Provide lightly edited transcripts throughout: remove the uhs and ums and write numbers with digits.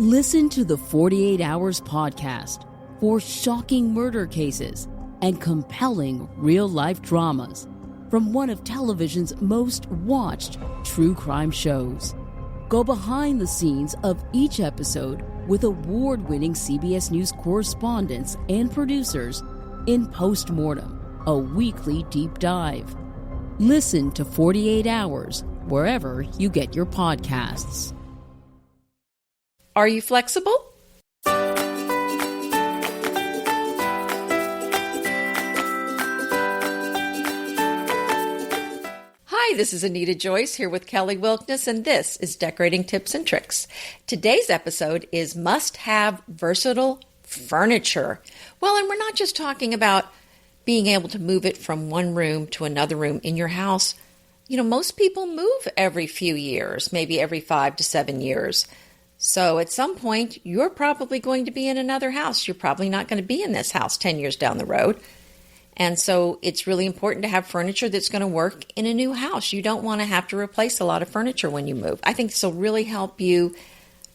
Listen to the 48 Hours podcast for shocking murder cases and compelling real-life dramas from one of television's most watched true crime shows. Go behind the scenes of each episode with award-winning CBS News correspondents and producers in Postmortem, a weekly deep dive. Listen to 48 Hours wherever you get your podcasts. Are you flexible? Hi, this is Anita Joyce here with Kelly Wilkness, and this is Decorating Tips and Tricks. Today's episode is must-have versatile furniture. Well, and we're not just talking about being able to move it from one room to another room in your house. You know, most people move every few years, maybe every 5 to 7 years. So at some point, you're probably going to be in another house. You're probably not going to be in this house 10 years down the road. And so it's really important to have furniture that's going to work in a new house. You don't want to have to replace a lot of furniture when you move. I think this will really help you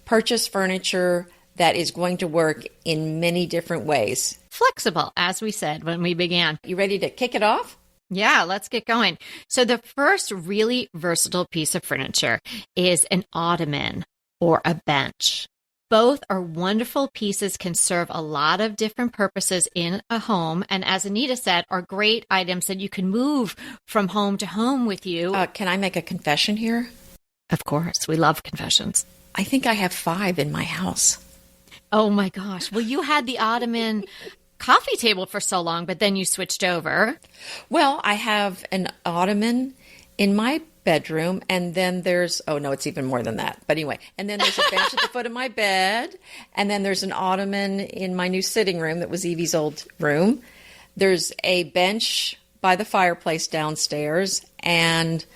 purchase furniture that is going to work in many different ways. Flexible, as we said when we began. You ready to kick it off? Yeah, let's get going. So the first really versatile piece of furniture is an ottoman or a bench. Both are wonderful pieces, can serve a lot of different purposes in a home, and as Anita said, are great items that you can move from home to home with you. Can I make a confession here? Of course, we love confessions. I think I have 5 in my house. Oh my gosh. Well, you had the ottoman coffee table for so long, but then you switched over. Well, I have an ottoman in my bedroom, and then there's, oh no, it's even more than that. But anyway, and then there's a bench at the foot of my bed, and then there's an ottoman in my new sitting room that was Evie's old room. There's a bench by the fireplace downstairs, and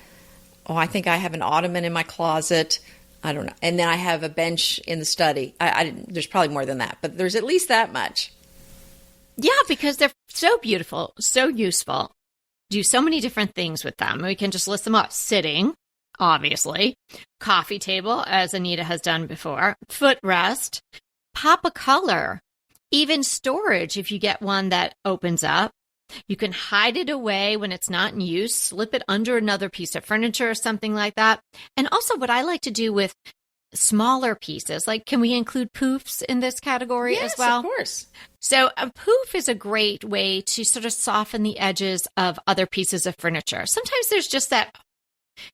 I think I have an ottoman in my closet. I don't know. And then I have a bench in the study. There's probably more than that, but there's at least that much. Yeah, because they're so beautiful, so useful. Do so many different things with them. We can just list them up. Sitting, obviously. Coffee table, as Anita has done before. Footrest. Pop a color. Even storage, if you get one that opens up. You can hide it away when it's not in use. Slip it under another piece of furniture or something like that. And also what I like to do with smaller pieces, like can we include poofs in this category as well? Yes, of course. So a poof is a great way to sort of soften the edges of other pieces of furniture. Sometimes there's just that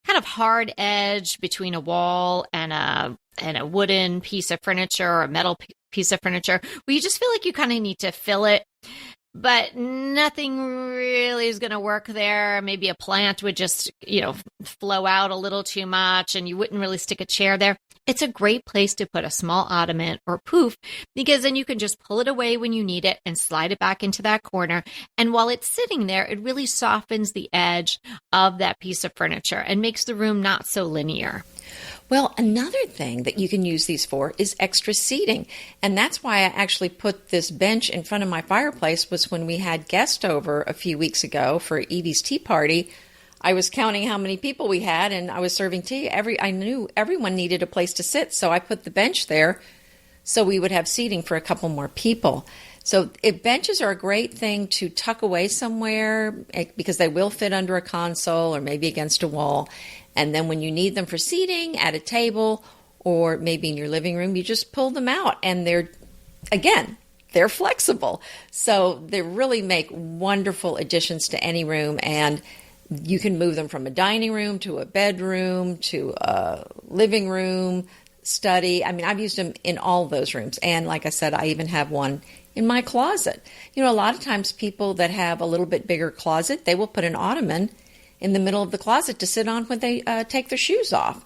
kind of hard edge between a wall and a wooden piece of furniture or a metal piece of furniture where you just feel like you kind of need to fill it, but nothing really is going to work there. Maybe a plant would just, flow out a little too much and you wouldn't really stick a chair there. It's a great place to put a small ottoman or poof because then you can just pull it away when you need it and slide it back into that corner. And while it's sitting there, it really softens the edge of that piece of furniture and makes the room not so linear. Well, another thing that you can use these for is extra seating. And that's why I actually put this bench in front of my fireplace was when we had guests over a few weeks ago for Evie's tea party. I was counting how many people we had and I was serving tea. I knew everyone needed a place to sit, so I put the bench there so we would have seating for a couple more people. So benches are a great thing to tuck away somewhere because they will fit under a console or maybe against a wall. And then when you need them for seating at a table or maybe in your living room, you just pull them out and they're flexible. So they really make wonderful additions to any room, and you can move them from a dining room to a bedroom to a living room, study. I mean, I've used them in all those rooms. And like I said, I even have one in my closet. A lot of times people that have a little bit bigger closet, they will put an ottoman in the middle of the closet to sit on when they take their shoes off.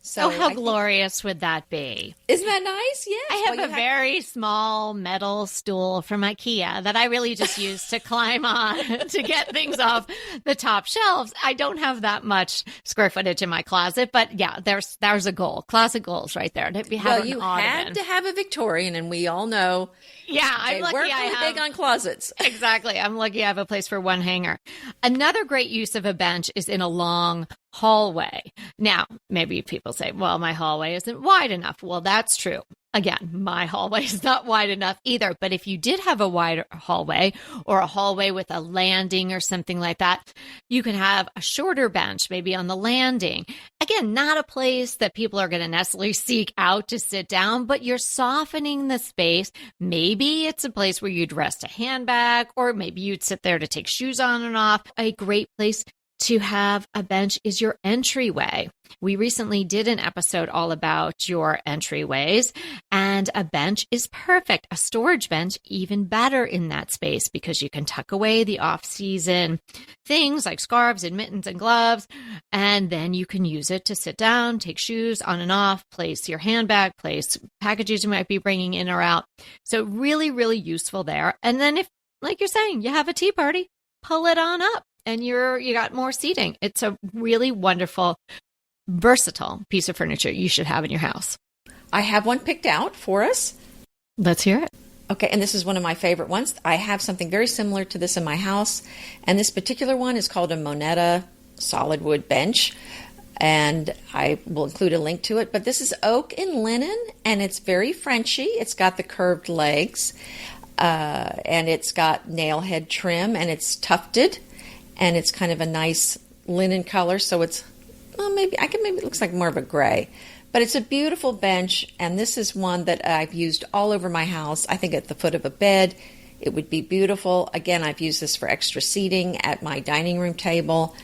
So how glorious would that be? Isn't that nice? Yes. I have a very small metal stool from IKEA that I really just use to climb on to get things off the top shelves. I don't have that much square footage in my closet, but yeah, there's a goal. Closet goals right there. You had to have a Victorian, and we all know. Yeah, I'm lucky I have big on closets. Exactly. I'm lucky I have a place for one hanger. Another great use of a bench is in a long hallway. Now, maybe people say, well, my hallway isn't wide enough. Well, that's true. Again, my hallway is not wide enough either. But if you did have a wide hallway or a hallway with a landing or something like that, you can have a shorter bench, maybe on the landing. Again, not a place that people are going to necessarily seek out to sit down, but you're softening the space. Maybe it's a place where you'd rest a handbag, or maybe you'd sit there to take shoes on and off. A great place to have a bench is your entryway. We recently did an episode all about your entryways, and a bench is perfect. A storage bench, even better in that space, because you can tuck away the off-season things like scarves and mittens and gloves, and then you can use it to sit down, take shoes on and off, place your handbag, place packages you might be bringing in or out. So really, really useful there. And then if, like you're saying, you have a tea party, pull it on up and you got more seating. It's a really wonderful, versatile piece of furniture you should have in your house. I have one picked out for us. Let's hear it. Okay, and this is one of my favorite ones. I have something very similar to this in my house, and this particular one is called a Moneta solid wood bench, and I will include a link to it. But this is oak and linen, and it's very Frenchy. It's got the curved legs, and it's got nail head trim, and it's tufted, and it's kind of a nice linen color, so it's, well, maybe it looks like more of a gray. But it's a beautiful bench, and this is one that I've used all over my house. I think at the foot of a bed, it would be beautiful. Again, I've used this for extra seating at my dining room table.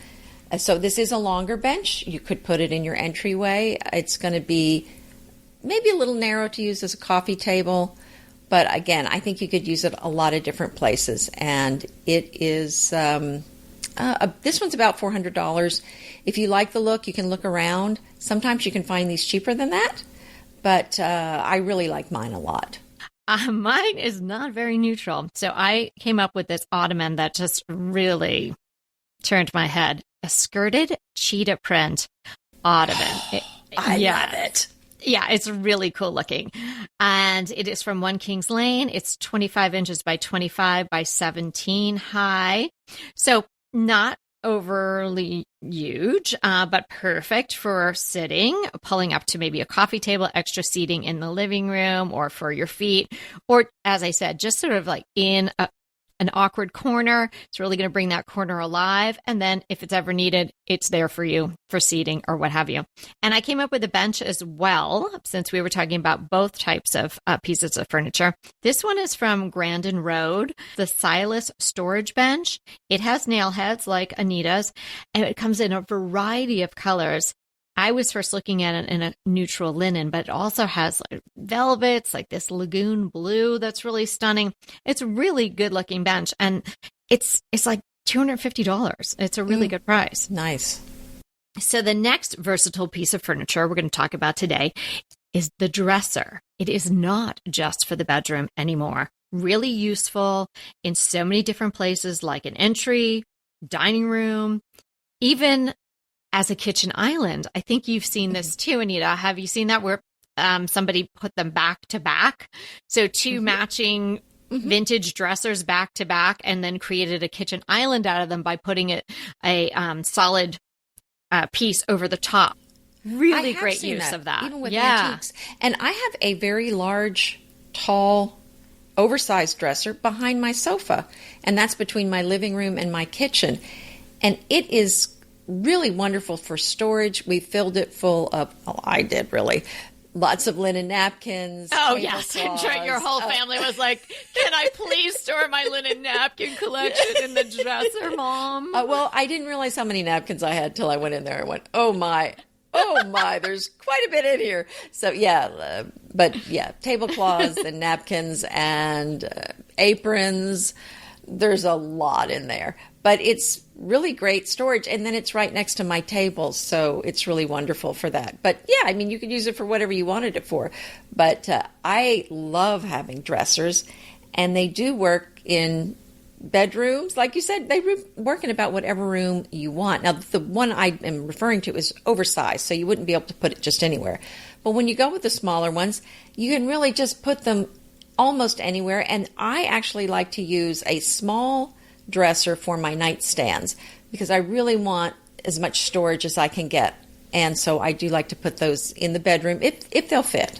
So this is a longer bench. You could put it in your entryway. It's going to be maybe a little narrow to use as a coffee table. But again, I think you could use it a lot of different places. And it is, this one's about $400. If you like the look, you can look around. Sometimes you can find these cheaper than that, but I really like mine a lot. Mine is not very neutral. So I came up with this ottoman that just really turned my head. A skirted cheetah print ottoman. I love it. Yeah, it's really cool looking. And it is from One Kings Lane. It's 25 inches by 25 by 17 high. So not overly huge, but perfect for sitting, pulling up to maybe a coffee table, extra seating in the living room or for your feet. Or, as I said, just sort of like in an awkward corner. It's really going to bring that corner alive. And then if it's ever needed, it's there for you for seating or what have you. And I came up with a bench as well, since we were talking about both types of pieces of furniture. This one is from Grandin Road, the Silas storage bench. It has nail heads like Anita's, and it comes in a variety of colors. I was first looking at it in a neutral linen, but it also has like velvets, like this lagoon blue that's really stunning. It's a really good looking bench, and it's like $250. It's a really good price. Nice. So the next versatile piece of furniture we're going to talk about today is the dresser. It is not just for the bedroom anymore. Really useful in so many different places, like an entry, dining room, even as a kitchen island. I think you've seen this too, Anita. Have you seen that where somebody put them back to back? So two matching vintage dressers back to back, and then created a kitchen island out of them by putting a solid piece over the top. Really great use of that. Even with antiques. And I have a very large, tall, oversized dresser behind my sofa, and that's between my living room and my kitchen. And it is really wonderful for storage. We filled it full of, I did really, lots of linen napkins. Oh, yes. I'm sure your whole family was like, can I please store my linen napkin collection in the dresser, Mom? Well, I didn't realize how many napkins I had till I went in there and went, oh my, there's quite a bit in here. So yeah, but yeah, tablecloths and napkins and aprons. There's a lot in there, but it's really great storage. And then it's right next to my table, so it's really wonderful for that. But yeah, I mean, you could use it for whatever you wanted it for. But I love having dressers, and they do work in bedrooms. Like you said, they work in about whatever room you want. Now, the one I am referring to is oversized, so you wouldn't be able to put it just anywhere. But when you go with the smaller ones, you can really just put them almost anywhere. And I actually like to use a small dresser for my nightstands because I really want as much storage as I can get. And so I do like to put those in the bedroom if they'll fit.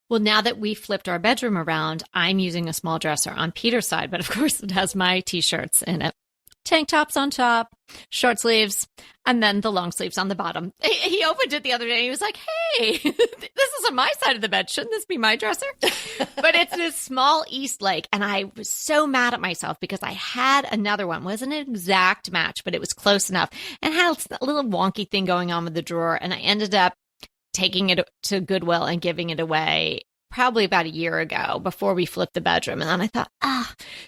Well, now that we flipped our bedroom around, I'm using a small dresser on Peter's side, but of course it has my t-shirts in it. Tank tops on top, short sleeves, and then the long sleeves on the bottom. He opened it the other day and he was like, hey, this is on my side of the bed. Shouldn't this be my dresser? But it's this small East Lake. And I was so mad at myself because I had another one. It wasn't an exact match, but it was close enough and had a little wonky thing going on with the drawer. And I ended up taking it to Goodwill and giving it away probably about a year ago before we flipped the bedroom. And then I thought,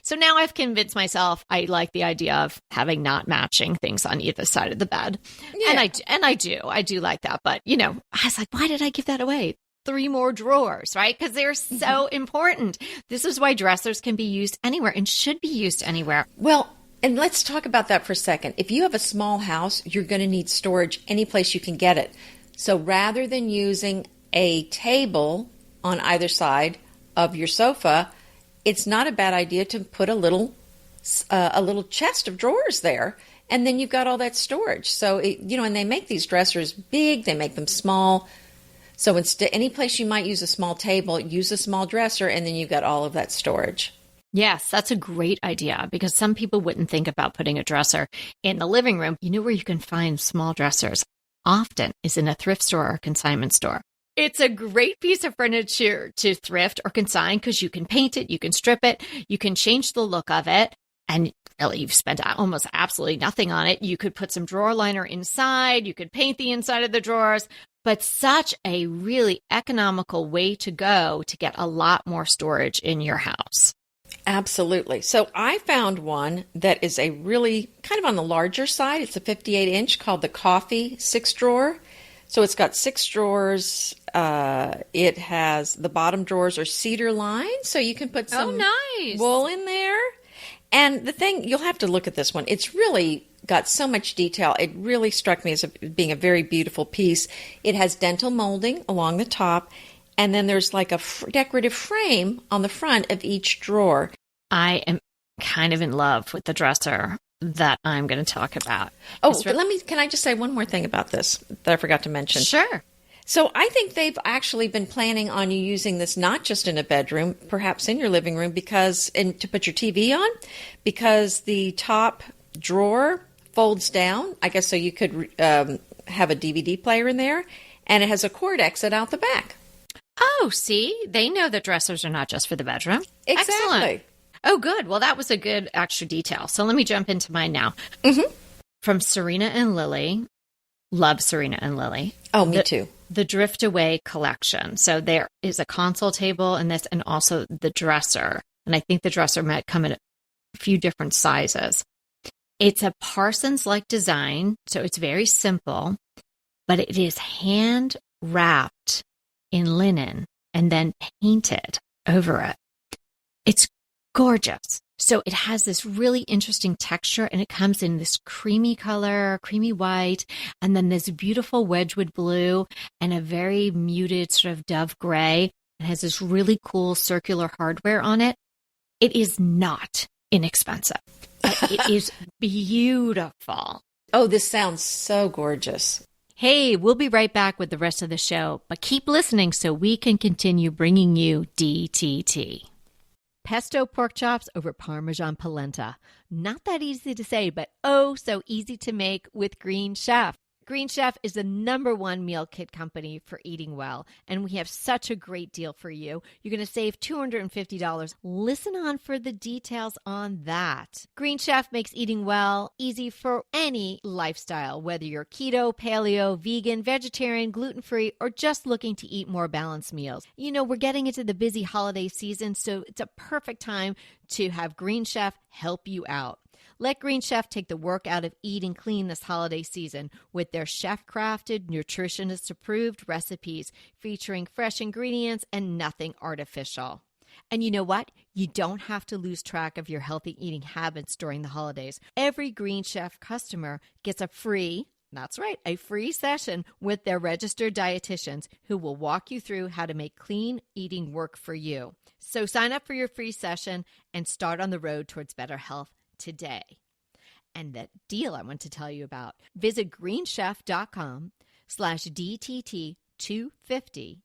so now I've convinced myself I like the idea of having not matching things on either side of the bed. Yeah. And I do like that. But, I was like, why did I give that away? 3 more drawers, right? Because they're so important. This is why dressers can be used anywhere and should be used anywhere. Well, and let's talk about that for a second. If you have a small house, you're going to need storage any place you can get it. So rather than using a table on either side of your sofa, it's not a bad idea to put a little chest of drawers there, and then you've got all that storage. So, and they make these dressers big, they make them small. So instead, any place you might use a small table, use a small dresser, and then you've got all of that storage. Yes, that's a great idea because some people wouldn't think about putting a dresser in the living room. You know where you can find small dressers often is in a thrift store or consignment store. It's a great piece of furniture to thrift or consign because you can paint it, you can strip it, you can change the look of it, and really you've spent almost absolutely nothing on it. You could put some drawer liner inside, you could paint the inside of the drawers, but such a really economical way to go to get a lot more storage in your house. Absolutely. So I found one that is a really kind of on the larger side. It's a 58-inch called the Coffee 6-drawer. So it's got 6 drawers. It has the bottom drawers are cedar lined, so you can put some wool in there. And the thing, you'll have to look at this one. It's really got so much detail. It really struck me as being a very beautiful piece. It has dental molding along the top, and then there's like a decorative frame on the front of each drawer. I am kind of in love with the dresser that I'm going to talk about. Oh, but can I just say one more thing about this that I forgot to mention? Sure. So I think they've actually been planning on you using this not just in a bedroom, perhaps in your living room, and to put your TV on, because the top drawer folds down, I guess, so you could have a DVD player in there, and it has a cord exit out the back. Oh, see? They know that dressers are not just for the bedroom. Exactly. Excellent. Oh, good. Well, that was a good extra detail. So let me jump into mine now. Mm-hmm. From Serena and Lily. Love Serena and Lily. Oh, me too. The Drift Away collection. So there is a console table in this and also the dresser. And I think the dresser might come in a few different sizes. It's a Parsons-like design, so it's very simple, but it is hand wrapped in linen and then painted over it. It's gorgeous. So it has this really interesting texture, and it comes in this creamy color, creamy white, and then this beautiful Wedgwood blue and a very muted sort of dove gray. It has this really cool circular hardware on it. It is not inexpensive. It is beautiful. Oh, this sounds so gorgeous. Hey, we'll be right back with the rest of the show, but keep listening so we can continue bringing you DTT. Pesto pork chops over Parmesan polenta. Not that easy to say, but oh so easy to make with Green Chef. Green Chef is the #1 meal kit company for eating well, and we have such a great deal for you. You're going to save $250. Listen on for the details on that. Green Chef makes eating well easy for any lifestyle, whether you're keto, paleo, vegan, vegetarian, gluten-free, or just looking to eat more balanced meals. You know, we're getting into the busy holiday season, so it's a perfect time to have Green Chef help you out. Let Green Chef take the work out of eating clean this holiday season with their chef-crafted, nutritionist-approved recipes featuring fresh ingredients and nothing artificial. And you know what? You don't have to lose track of your healthy eating habits during the holidays. Every Green Chef customer gets a free session with their registered dietitians who will walk you through how to make clean eating work for you. So sign up for your free session and start on the road towards better health today. And the deal I want to tell you about, visit greenchef.com/DTT250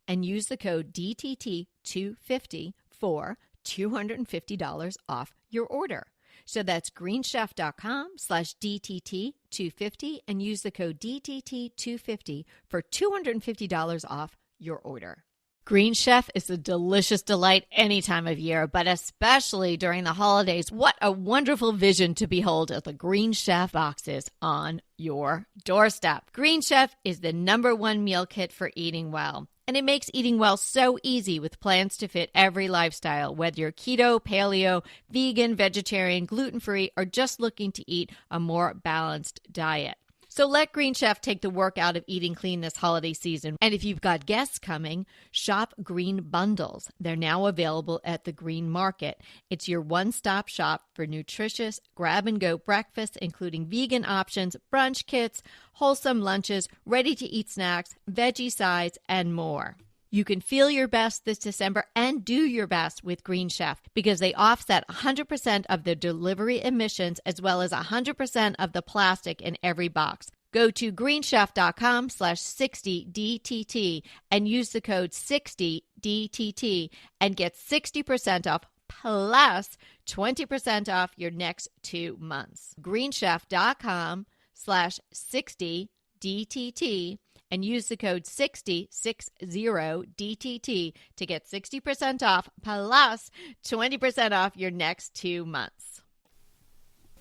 and use the code DTT250 for $250 off your order. So that's greenchef.com/DTT250 and use the code DTT250 for $250 off your order. Green Chef is a delicious delight any time of year, but especially during the holidays. What a wonderful vision to behold as the Green Chef boxes on your doorstep. Green Chef is the #1 meal kit for eating well. And it makes eating well so easy with plans to fit every lifestyle, whether you're keto, paleo, vegan, vegetarian, gluten-free, or just looking to eat a more balanced diet. So let Green Chef take the work out of eating clean this holiday season. And if you've got guests coming, shop Green Bundles. They're now available at the Green Market. It's your one-stop shop for nutritious grab-and-go breakfasts, including vegan options, brunch kits, wholesome lunches, ready-to-eat snacks, veggie sides, and more. You can feel your best this December and do your best with Green Chef because they offset 100% of the delivery emissions as well as 100% of the plastic in every box. Go to greenchef.com/60DTT and use the code 60DTT and get 60% off plus 20% off your next 2 months. greenchef.com/60DTT and use the code 60DTT to get 60% off plus 20% off your next 2 months.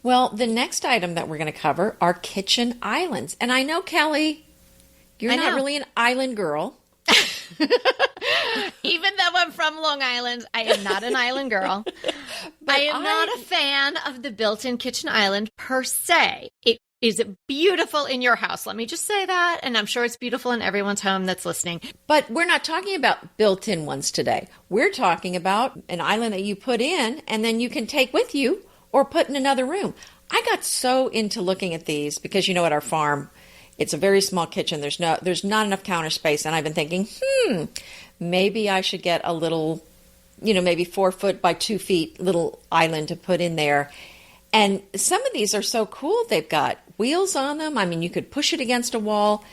Well, the next item that we're going to cover are kitchen islands. And I know, Kelly, you're not really an island girl. Even though I'm from Long Island, I am not an island girl. I am not a fan of the built-in kitchen island per se. It is beautiful in your house. Let me just say that. And I'm sure it's beautiful in everyone's home that's listening. But we're not talking about built-in ones today. We're talking about an island that you put in and then you can take with you or put in another room. I got so into looking at these because, at our farm, it's a very small kitchen. There's not enough counter space. And I've been thinking, maybe I should get a little, maybe 4 foot by 2 feet little island to put in there. And some of these are so cool. They've got wheels on them. I mean, you could push it against a wall.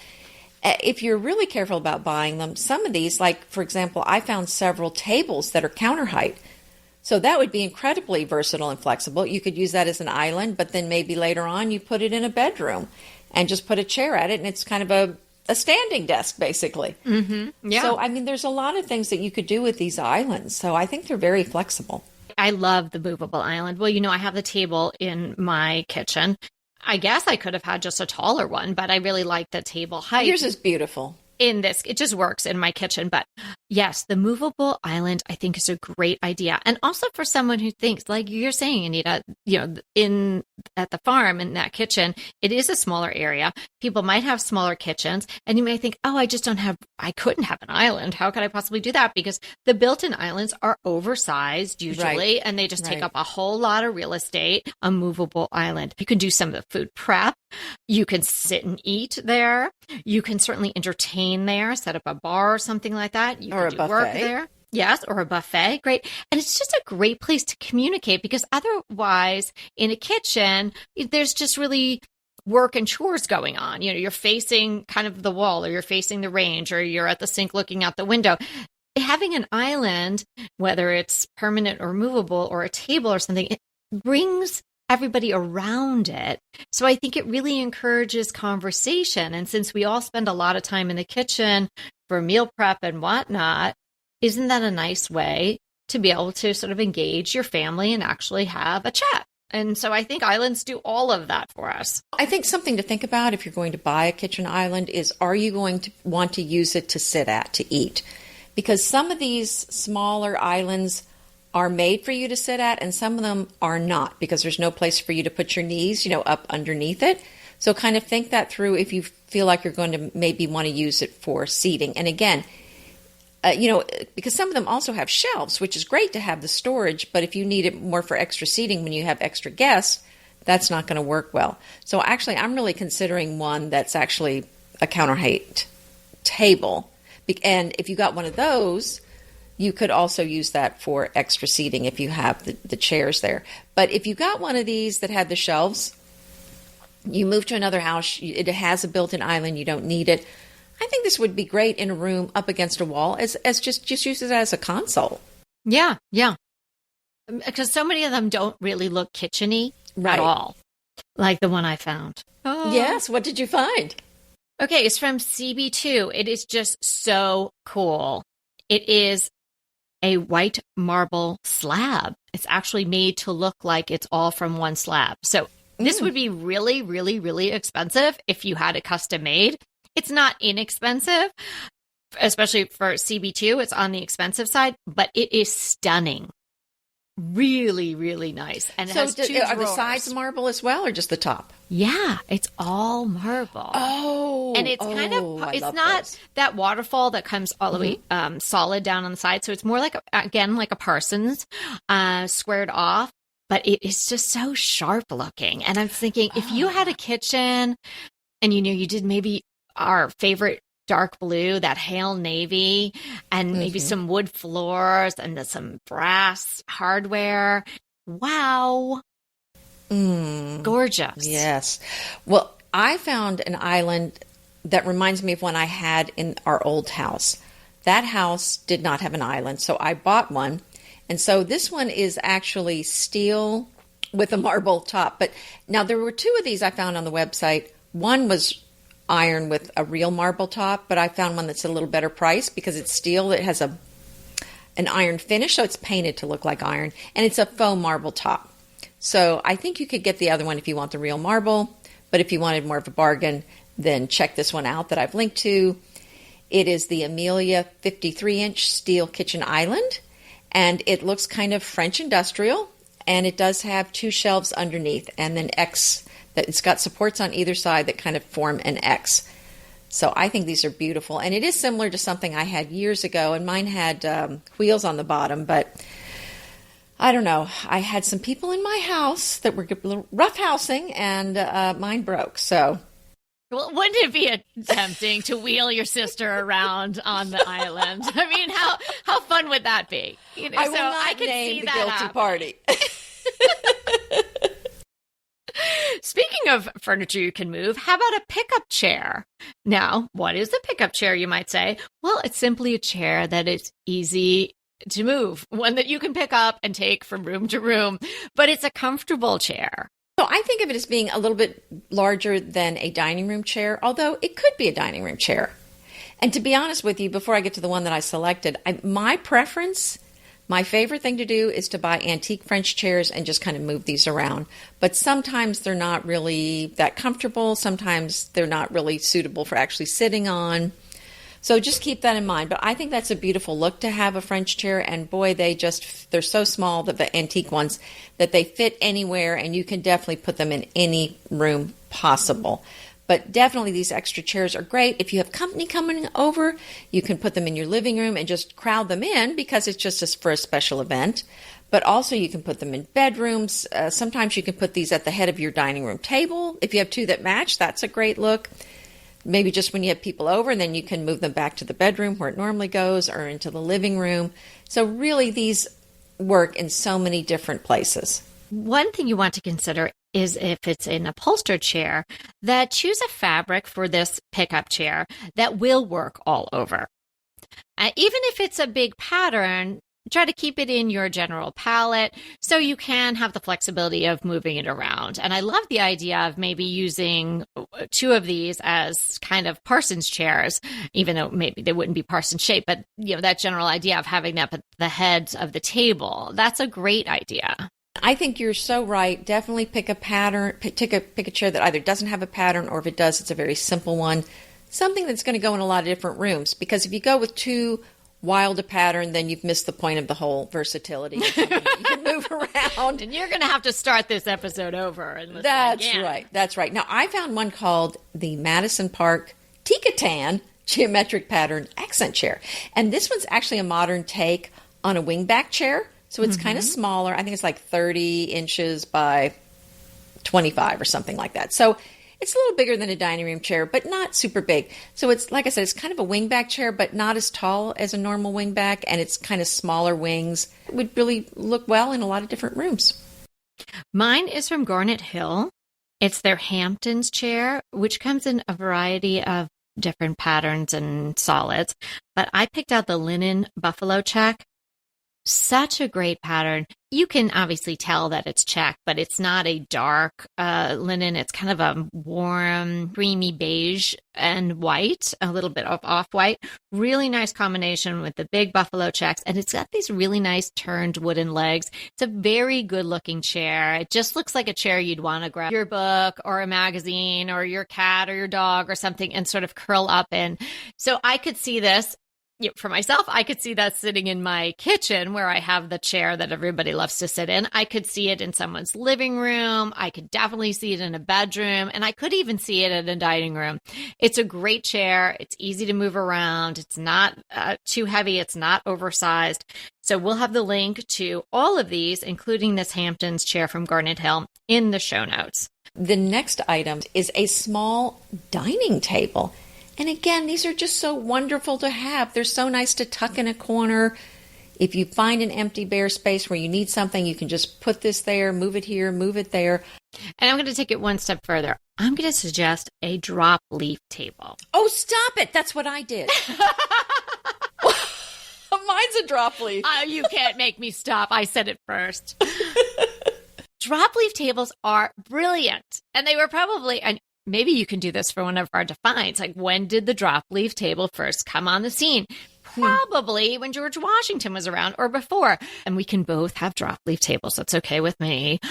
If you're really careful about buying them, some of these, like, for example, I found several tables that are counter height. So that would be incredibly versatile and flexible. You could use that as an island, but then maybe later on you put it in a bedroom and just put a chair at it, and it's kind of a standing desk, basically. Mm-hmm. Yeah. So, I mean, there's a lot of things that you could do with these islands. So I think they're very flexible. I love the movable island. Well, I have the table in my kitchen. I guess I could have had just a taller one, but I really like the table height. Yours is beautiful. In this, it just works in my kitchen. But yes, the movable island, I think, is a great idea. And also for someone who thinks, like you're saying, Anita, at the farm in that kitchen, it is a smaller area. People might have smaller kitchens, and you may think, I couldn't have an island. How could I possibly do that? Because the built-in islands are oversized usually, and they just take up a whole lot of real estate. A movable island. You can do some of the food prep. You can sit and eat there. You can certainly entertain there, set up a bar or something like that. You or can a do buffet. Work there. Yes, or a buffet. Great. And it's just a great place to communicate because otherwise in a kitchen, there's just really work and chores going on. You're facing kind of the wall or you're facing the range or you're at the sink looking out the window. Having an island, whether it's permanent or movable or a table or something, it brings everybody around it. So I think it really encourages conversation. And since we all spend a lot of time in the kitchen for meal prep and whatnot, isn't that a nice way to be able to sort of engage your family and actually have a chat? And so I think islands do all of that for us. I think something to think about if you're going to buy a kitchen island is, are you going to want to use it to sit at, to eat? Because some of these smaller islands are made for you to sit at, and some of them are not, because there's no place for you to put your knees, up underneath it. So kind of think that through if you feel like you're going to maybe want to use it for seating. And again, because some of them also have shelves, which is great to have the storage, but if you need it more for extra seating when you have extra guests, that's not going to work well. So actually, I'm really considering one that's actually a counter height table. And if you got one of those, you could also use that for extra seating if you have the chairs there. But if you got one of these that had the shelves, you move to another house, it has a built-in island, you don't need it, I think this would be great in a room up against a wall as just use it as a console. Yeah, yeah. Because so many of them don't really look kitchen-y Right. at all, like the one I found. Oh. Yes. What did you find? Okay, it's from CB2. It is just so cool. It is a white marble slab. It's actually made to look like it's all from one slab. So this would be really, really, really expensive if you had it custom made. It's not inexpensive, especially for CB2. It's on the expensive side, but it is stunning. Really, really nice. And it has two are the drawers. sides marble as well, or just the top? Yeah, it's all marble. Oh, And it's kind of, I it's love not those. that waterfall that comes all the way solid down on the side. So it's more like, again, like a Parsons squared off, but it is just so sharp looking. And I'm thinking, if you had a kitchen and you did maybe our favorite dark blue, that hail navy, and maybe some wood floors and some brass hardware. Wow. Gorgeous. Yes. Well, I found an island that reminds me of one I had in our old house. That house did not have an island, so I bought one. And so this one is actually steel with a marble top. But now there were two of these I found on the website. One was iron with a real marble top, but I found one that's a little better price because it's steel. It has an iron finish, so it's painted to look like iron, and it's a faux marble top. So I think you could get the other one if you want the real marble, but if you wanted more of a bargain, then check this one out that I've linked to. It is the Amelia 53-inch steel kitchen island, and it looks kind of French industrial, and it does have two shelves underneath, and then that it's got supports on either side that kind of form an X. So I think these are beautiful. And it is similar to something I had years ago, and mine had wheels on the bottom, but I don't know. I had some people in my house that were rough housing, and mine broke. So, well, wouldn't it be tempting to wheel your sister around on the island? I mean, how fun would that be? I will not name the guilty party. Speaking of furniture you can move, how about a pickup chair? Now, what is a pickup chair, you might say? Well, it's simply a chair that is easy to move, one that you can pick up and take from room to room, but it's a comfortable chair. So I think of it as being a little bit larger than a dining room chair, although it could be a dining room chair. And to be honest with you, before I get to the one that I selected, my preference, my favorite thing to do is to buy antique French chairs and just kind of move these around. But sometimes they're not really that comfortable. Sometimes they're not really suitable for actually sitting on. So just keep that in mind. But I think that's a beautiful look to have a French chair. And boy, they're so small, that the antique ones, that they fit anywhere, and you can definitely put them in any room possible. But definitely these extra chairs are great. If you have company coming over, you can put them in your living room and just crowd them in because it's just for a special event. But also you can put them in bedrooms. Sometimes you can put these at the head of your dining room table. If you have two that match, that's a great look. Maybe just when you have people over, and then you can move them back to the bedroom where it normally goes, or into the living room. So really these work in so many different places. One thing you want to consider is, if it's an upholstered chair, that choose a fabric for this pickup chair that will work all over. Even if it's a big pattern, try to keep it in your general palette so you can have the flexibility of moving it around. And I love the idea of maybe using two of these as kind of Parsons chairs, even though maybe they wouldn't be Parsons shaped, but that general idea of having them at the heads of the table. That's a great idea. I think you're so right. Definitely pick a pattern, pick a chair that either doesn't have a pattern, or if it does, it's a very simple one. Something that's going to go in a lot of different rooms, because if you go with too wild a pattern, then you've missed the point of the whole versatility. You can move around. And you're going to have to start this episode over. And listen That's again. right. That's right. Now, I found one called the Madison Park Tikatan Geometric Pattern Accent Chair. And this one's actually a modern take on a wingback chair. So it's kind of smaller. I think it's like 30 inches by 25 or something like that. So it's a little bigger than a dining room chair, but not super big. So it's, like I said, it's kind of a wingback chair, but not as tall as a normal wingback, and it's kind of smaller wings. It would really look well in a lot of different rooms. Mine is from Garnet Hill. It's their Hamptons chair, which comes in a variety of different patterns and solids. But I picked out the linen buffalo check. Such a great pattern. You can obviously tell that it's check, but it's not a dark linen. It's kind of a warm, creamy beige and white, a little bit of off-white. Really nice combination with the big buffalo checks. And it's got these really nice turned wooden legs. It's a very good-looking chair. It just looks like a chair you'd want to grab your book or a magazine or your cat or your dog or something and sort of curl up in. So I could see this. For myself, I could see that sitting in my kitchen where I have the chair that everybody loves to sit in. I could see it in someone's living room. I could definitely see it in a bedroom, and I could even see it in a dining room. It's a great chair. It's easy to move around. It's not too heavy. It's not oversized. So we'll have the link to all of these, including this Hamptons chair from Garnet Hill, in the show notes. The next item is a small dining table. And again, these are just so wonderful to have. They're so nice to tuck in a corner. If you find an empty bare space where you need something, you can just put this there, move it here, move it there. And I'm going to take it one step further. I'm going to suggest a drop leaf table. Oh, stop it. That's what I did. Mine's a drop leaf. You can't make me stop. I said it first. Drop leaf tables are brilliant. And they were probably... Maybe you can do this for one of our defines. Like, when did the drop leaf table first come on the scene? Probably when George Washington was around or before. And we can both have drop leaf tables. That's okay with me.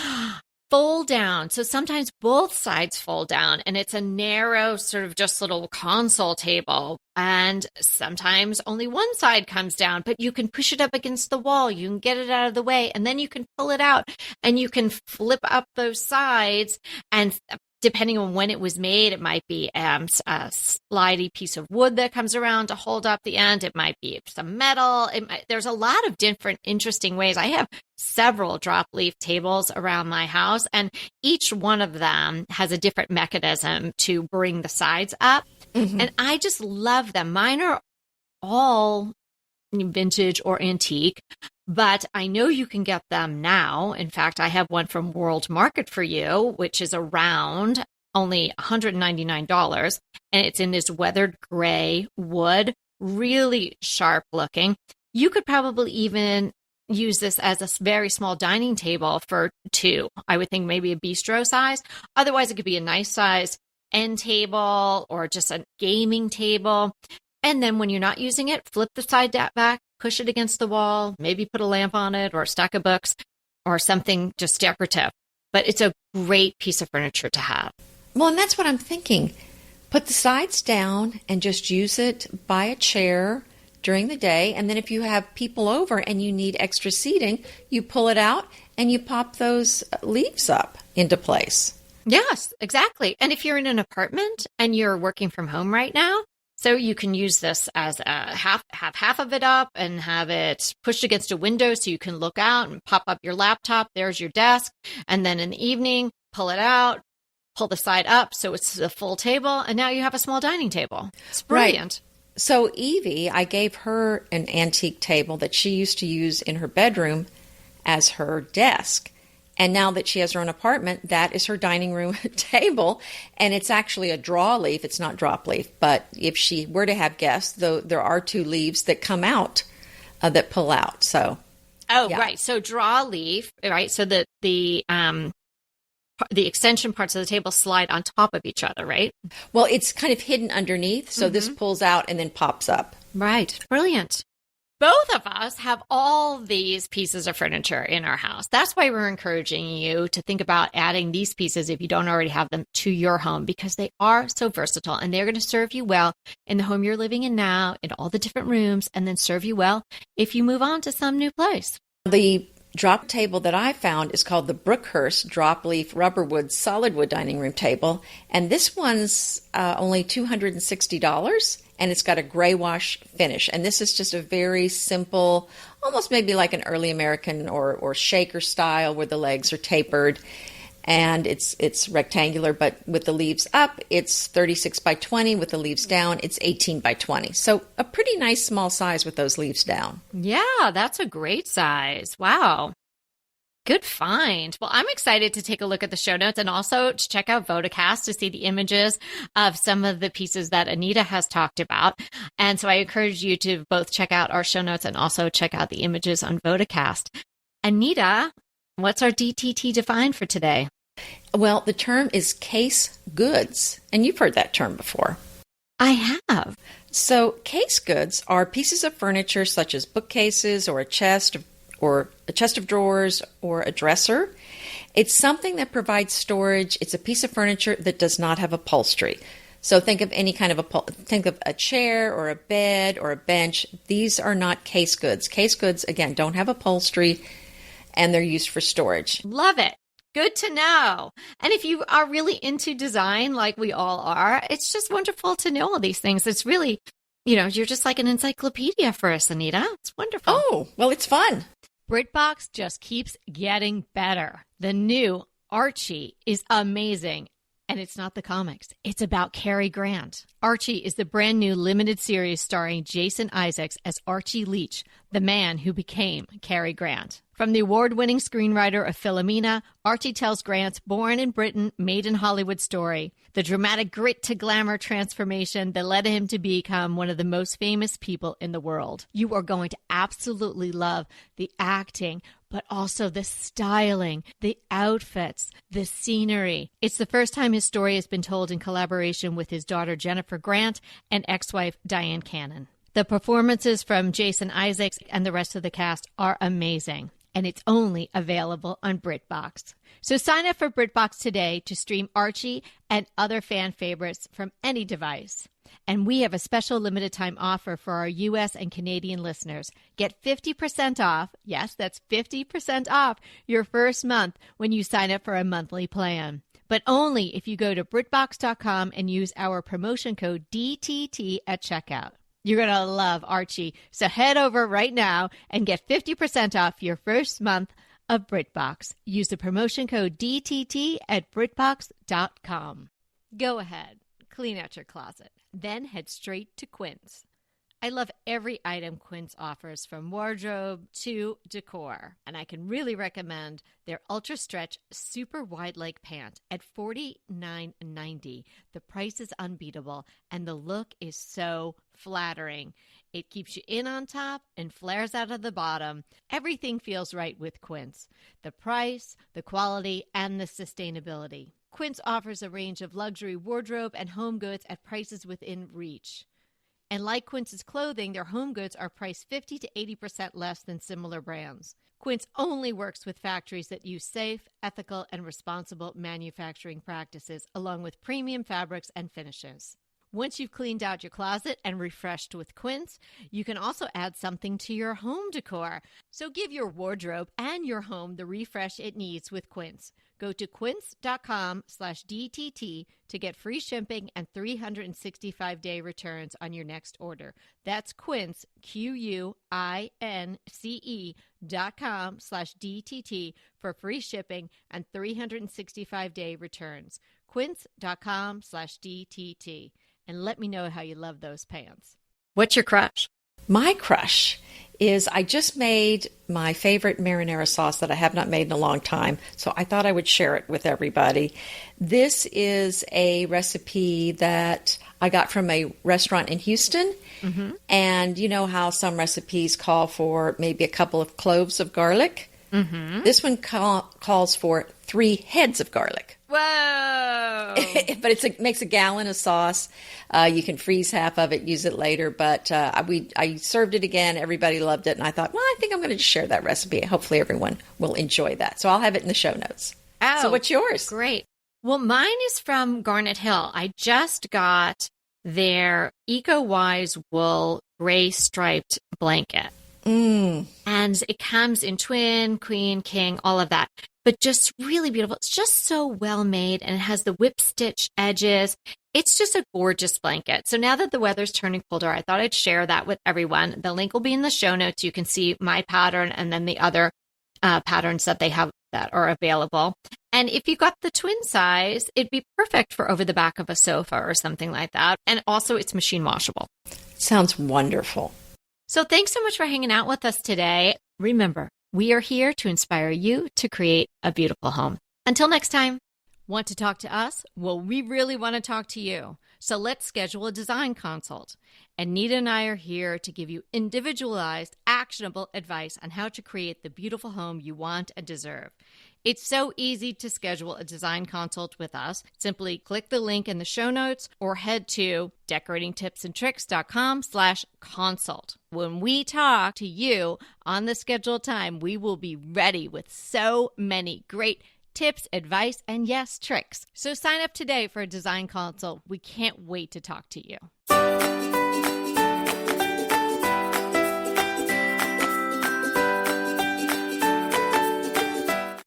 Fold down. So sometimes both sides fold down and it's a narrow sort of just little console table. And sometimes only one side comes down, but you can push it up against the wall. You can get it out of the way and then you can pull it out and you can flip up those sides. And depending on when it was made, it might be a slidey piece of wood that comes around to hold up the end. It might be some metal. There's a lot of different interesting ways. I have several drop leaf tables around my house, and each one of them has a different mechanism to bring the sides up. Mm-hmm. And I just love them. Mine are all vintage or antique, but I know you can get them now. In fact, I have one from World Market for you, which is around only $199. And it's in this weathered gray wood, really sharp looking. You could probably even use this as a very small dining table for two. I would think maybe a bistro size. Otherwise, it could be a nice size end table or just a gaming table. And then when you're not using it, flip the side back, push it against the wall, maybe put a lamp on it or a stack of books or something just decorative. But it's a great piece of furniture to have. Well, and that's what I'm thinking. Put the sides down and just use it by a chair during the day. And then if you have people over and you need extra seating, you pull it out and you pop those leaves up into place. Yes, exactly. And if you're in an apartment and you're working from home right now, so you can use this as have half of it up and have it pushed against a window so you can look out and pop up your laptop. There's your desk. And then in the evening, pull it out, pull the side up so it's a full table. And now you have a small dining table. It's brilliant. Right. So Evie, I gave her an antique table that she used to use in her bedroom as her desk. And now that she has her own apartment, that is her dining room table. And it's actually a draw leaf. It's not drop leaf. But if she were to have guests, though, there are two leaves that come out, that pull out. So, yeah. Right. So draw leaf, right? So the extension parts of the table slide on top of each other, right? Well, it's kind of hidden underneath. So this pulls out and then pops up. Right. Brilliant. Both of us have all these pieces of furniture in our house. That's why we're encouraging you to think about adding these pieces, if you don't already have them, to your home, because they are so versatile and they're going to serve you well in the home you're living in now, in all the different rooms, and then serve you well if you move on to some new place. The drop table that I found is called the Brookhurst Drop Leaf Rubberwood Solid Wood Dining Room Table. And this one's only $260. And it's got a gray wash finish. And this is just a very simple, almost maybe like an early American or shaker style where the legs are tapered. And it's rectangular, but with the leaves up, it's 36 by 20. With the leaves down, it's 18 by 20. So a pretty nice small size with those leaves down. Yeah, that's a great size. Wow. Good find. Well, I'm excited to take a look at the show notes and also to check out Vodacast to see the images of some of the pieces that Anita has talked about. And so I encourage you to both check out our show notes and also check out the images on Vodacast. Anita, what's our DTT Define for today? Well, the term is case goods, and you've heard that term before. I have. So case goods are pieces of furniture such as bookcases or a chest of drawers or a dresser. It's something that provides storage. It's a piece of furniture that does not have upholstery. So think of any kind of think of a chair or a bed or a bench. These are not case goods. Case goods, again, don't have upholstery, and they're used for storage. Love it. Good to know. And if you are really into design like we all are, it's just wonderful to know all these things. It's really, you're just like an encyclopedia for us, Anita. It's wonderful. Oh, well, it's fun. BritBox just keeps getting better. The new Archie is amazing. And it's not the comics. It's about Cary Grant. Archie is the brand new limited series starring Jason Isaacs as Archie Leach, the man who became Cary Grant. From the award-winning screenwriter of Philomena, Archie tells Grant's born in Britain, made in Hollywood story, the dramatic grit to glamour transformation that led him to become one of the most famous people in the world. You are going to absolutely love the acting, but also the styling, the outfits, the scenery. It's the first time his story has been told in collaboration with his daughter Jennifer Grant and ex-wife Diane Cannon. The performances from Jason Isaacs and the rest of the cast are amazing, and it's only available on BritBox. So sign up for BritBox today to stream Archie and other fan favorites from any device. And we have a special limited time offer for our U.S. and Canadian listeners. Get 50% off, yes, that's 50% off your first month when you sign up for a monthly plan. But only if you go to BritBox.com and use our promotion code DTT at checkout. You're going to love Archie. So head over right now and get 50% off your first month of BritBox. Use the promotion code DTT at BritBox.com. Go ahead, clean out your closet, then head straight to Quince. I love every item Quince offers, from wardrobe to decor, and I can really recommend their Ultra Stretch Super Wide Leg Pant at $49.90. The price is unbeatable, and the look is so flattering. It keeps you in on top and flares out of the bottom. Everything feels right with Quince. The price, the quality, and the sustainability. Quince offers a range of luxury wardrobe and home goods at prices within reach. And like Quince's clothing, their home goods are priced 50 to 80% less than similar brands. Quince only works with factories that use safe, ethical, and responsible manufacturing practices, along with premium fabrics and finishes. Once you've cleaned out your closet and refreshed with Quince, you can also add something to your home decor. So give your wardrobe and your home the refresh it needs with Quince. Go to quince.com/DTT to get free shipping and 365-day returns on your next order. That's Quince, QUINCE.com/DTT for free shipping and 365-day returns. Quince.com/DTT. And let me know how you love those pants. What's your crush? My crush is I just made my favorite marinara sauce that I have not made in a long time, so I thought I would share it with everybody. This is a recipe that I got from a restaurant in Houston, and you know how some recipes call for maybe a couple of cloves of garlic? This one calls for 3 heads of garlic. Whoa! But it makes a gallon of sauce. You can freeze half of it, use it later. But I served it again. Everybody loved it. And I thought, well, I think I'm going to just share that recipe. Hopefully everyone will enjoy that. So I'll have it in the show notes. Oh, so what's yours? Great. Well, mine is from Garnet Hill. I just got their EcoWise wool gray striped blanket. And it comes in twin, queen, king, all of that. But just really beautiful. It's just so well made, and it has the whip stitch edges. It's just a gorgeous blanket. So now that the weather's turning colder, I thought I'd share that with everyone. The link will be in the show notes. You can see my pattern and then the other patterns that they have that are available. And if you got the twin size, it'd be perfect for over the back of a sofa or something like that. And also it's machine washable. Sounds wonderful. So thanks so much for hanging out with us today. Remember, We are here to inspire you to create a beautiful home. Until next time. Want to talk to us? Well, we really want to talk to you. So let's schedule a design consult. Anita and I are here to give you individualized, actionable advice on how to create the beautiful home you want and deserve. It's so easy to schedule a design consult with us. Simply click the link in the show notes or head to decoratingtipsandtricks.com/consult. When we talk to you on the scheduled time, we will be ready with so many great tips, advice, and yes, tricks. So sign up today for a design consult. We can't wait to talk to you.